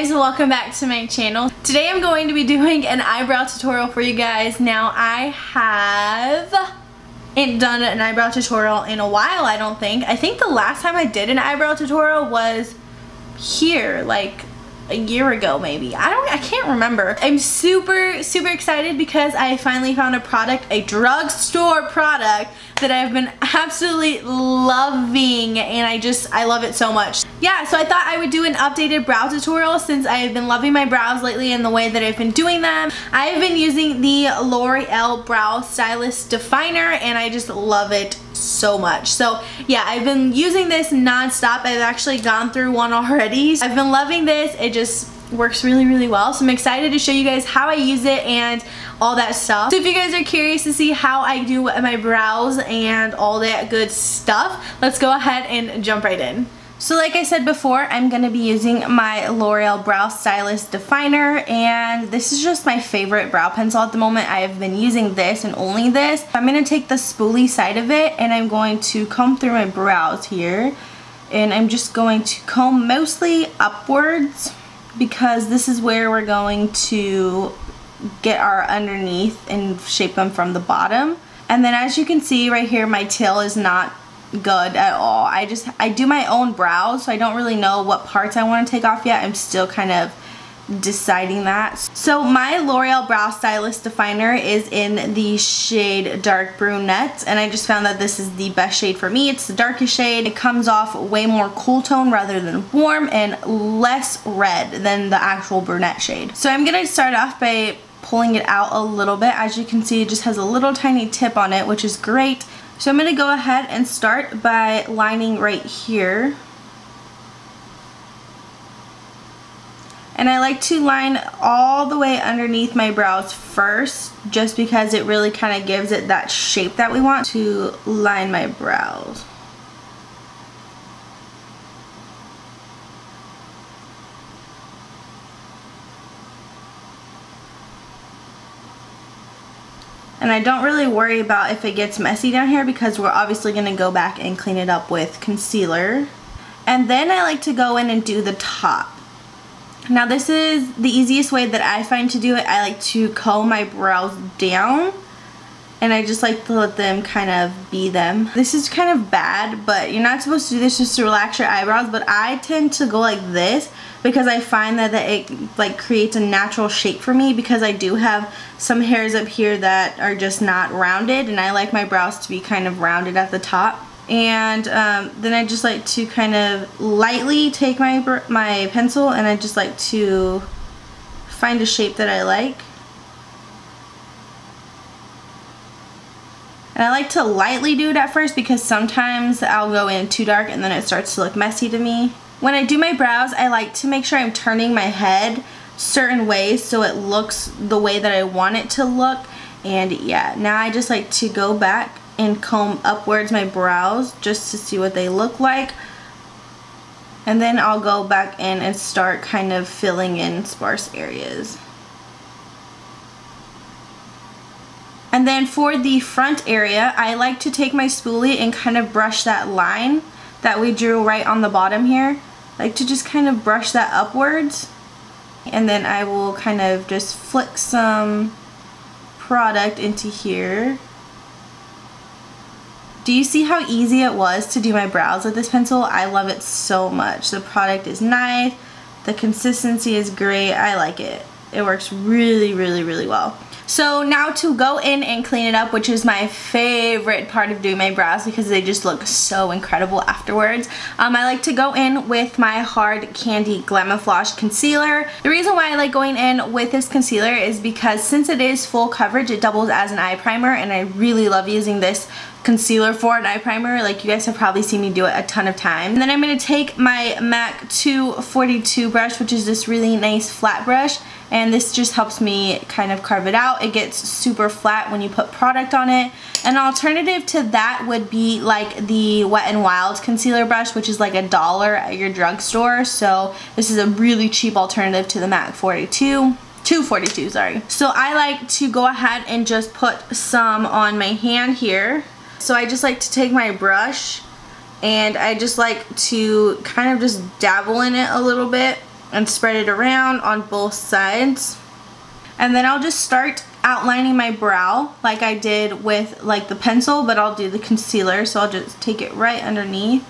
guys, welcome back to my channel. Today I'm going to be doing an eyebrow tutorial for you guys. Now I haven't done an eyebrow tutorial in a while, I don't think. I think the last time I did an eyebrow tutorial was here, like a year ago maybe. I can't remember. I'm super excited because I finally found a product, a drugstore product that I've been absolutely loving, and I love it so much. Yeah, so I thought I would do an updated brow tutorial since I've been loving my brows lately and the way that I've been doing them. I've been using the Loreal Brow Stylist Definer and I just love it so much. So yeah, I've been using this non-stop. I've actually gone through one already. I've been loving this. It just works really well. So I'm excited to show you guys how I use it and all that stuff. So if you guys are curious to see how I do my brows and all that good stuff, let's go ahead and jump right in. So like I said before, I'm going to be using my Loreal Brow Stylist Definer, and this is just my favorite brow pencil at the moment. I have been using this and only this. I'm going to take the spoolie side of it and I'm going to comb through my brows here, and I'm just going to comb mostly upwards because this is where we're going to get our underneath and shape them from the bottom. And then as you can see right here, my tail is not good at all. I do my own brows, so I don't really know what parts I want to take off yet. I'm still kind of deciding that. So my Loreal Brow Stylist Definer is in the shade Dark Brunette, and I just found that this is the best shade for me. It's the darkest shade. It comes off way more cool tone rather than warm and less red than the actual brunette shade. So I'm gonna start off by pulling it out a little bit. As you can see, it just has a little tiny tip on it, which is great. So I'm going to go ahead and start by lining right here. And I like to line all the way underneath my brows first, just because it really kind of gives it that shape that we want to line my brows. And I don't really worry about if it gets messy down here because we're obviously going to go back and clean it up with concealer. And then I like to go in and do the top. Now this is the easiest way that I find to do it. I like to comb my brows down, and I just like to let them kind of be them. This is kind of bad, but you're not supposed to do this just to relax your eyebrows, but I tend to go like this because I find that it like creates a natural shape for me, because I do have some hairs up here that are just not rounded, and I like my brows to be kind of rounded at the top. And then I just like to kind of lightly take my pencil, and I just like to find a shape that I like. And I like to lightly do it at first because sometimes I'll go in too dark and then it starts to look messy to me. When I do my brows, I like to make sure I'm turning my head certain ways so it looks the way that I want it to look. And yeah, now I just like to go back and comb upwards my brows just to see what they look like. And then I'll go back in and start kind of filling in sparse areas. And then for the front area, I like to take my spoolie and kind of brush that line that we drew right on the bottom here. I like to just kind of brush that upwards. And then I will kind of just flick some product into here. Do you see how easy it was to do my brows with this pencil? I love it so much. The product is nice. The consistency is great. I like it. It works really well. So now to go in and clean it up, which is my favorite part of doing my brows because they just look so incredible afterwards. I like to go in with my Hard Candy Glamoflauge concealer. The reason why I like going in with this concealer is because since it is full coverage, it doubles as an eye primer, and I really love using this concealer for an eye primer. Like, you guys have probably seen me do it a ton of times. And then I'm going to take my MAC 242 brush, which is this really nice flat brush, and this just helps me kind of carve it out. It gets super flat when you put product on it. An alternative to that would be like the Wet n Wild concealer brush, which is like $1 at your drugstore. So this is a really cheap alternative to the MAC 242, sorry. So I like to go ahead and just put some on my hand here. So I just like to take my brush and I just like to kind of just dabble in it a little bit. and spread it around on both sides. And then I'll just start outlining my brow like I did with like the pencil, but I'll do the concealer. So I'll just take it right underneath.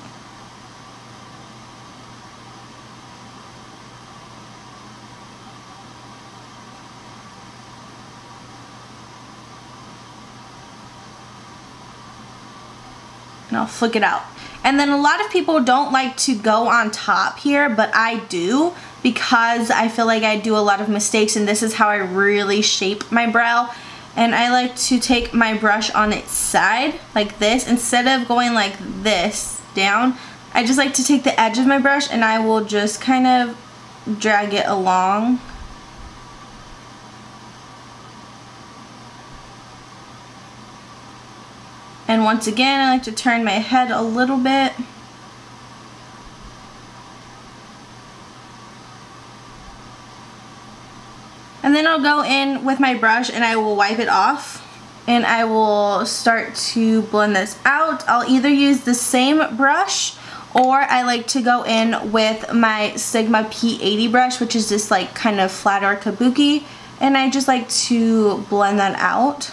And I'll flick it out. And then a lot of people don't like to go on top here, but I do, because I feel like I do a lot of mistakes, and this is how I really shape my brow. And I like to take my brush on its side like this. Instead of going like this down, I just like to take the edge of my brush and I will just kind of drag it along. And once again, I like to turn my head a little bit. And then I'll go in with my brush and I will wipe it off. And I will start to blend this out. I'll either use the same brush, or I like to go in with my Sigma P80 brush, which is just like kind of flat or kabuki. And I just like to blend that out.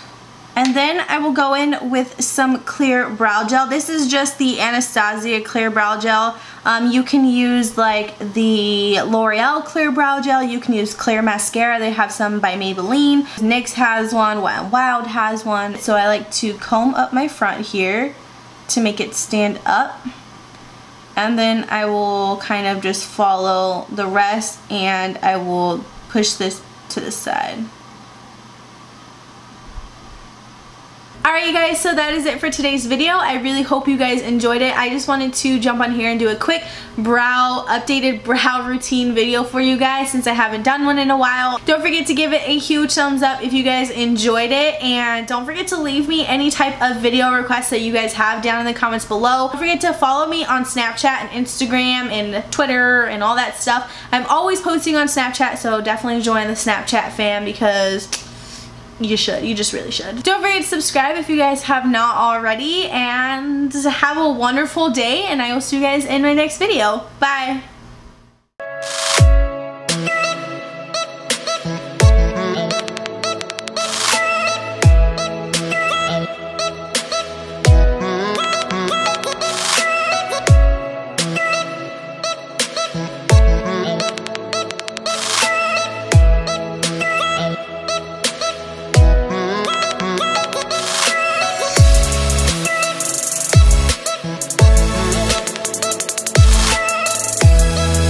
And then I will go in with some clear brow gel. This is just the Anastasia clear brow gel. You can use like the L'Oreal clear brow gel. You can use clear mascara. They have some by Maybelline. NYX has one. Wet n Wild has one. So I like to comb up my front here to make it stand up. And then I will kind of just follow the rest, and I will push this to the side. Alright you guys, so that is it for today's video. I really hope you guys enjoyed it. I just wanted to jump on here and do a quick updated brow routine video for you guys, since I haven't done one in a while. Don't forget to give it a huge thumbs up if you guys enjoyed it, and don't forget to leave me any type of video requests that you guys have down in the comments below. Don't forget to follow me on Snapchat and Instagram and Twitter and all that stuff. I'm always posting on Snapchat, so definitely join the Snapchat fam, because you should. You just really should. Don't forget to subscribe if you guys have not already, and have a wonderful day, and I will see you guys in my next video. Bye!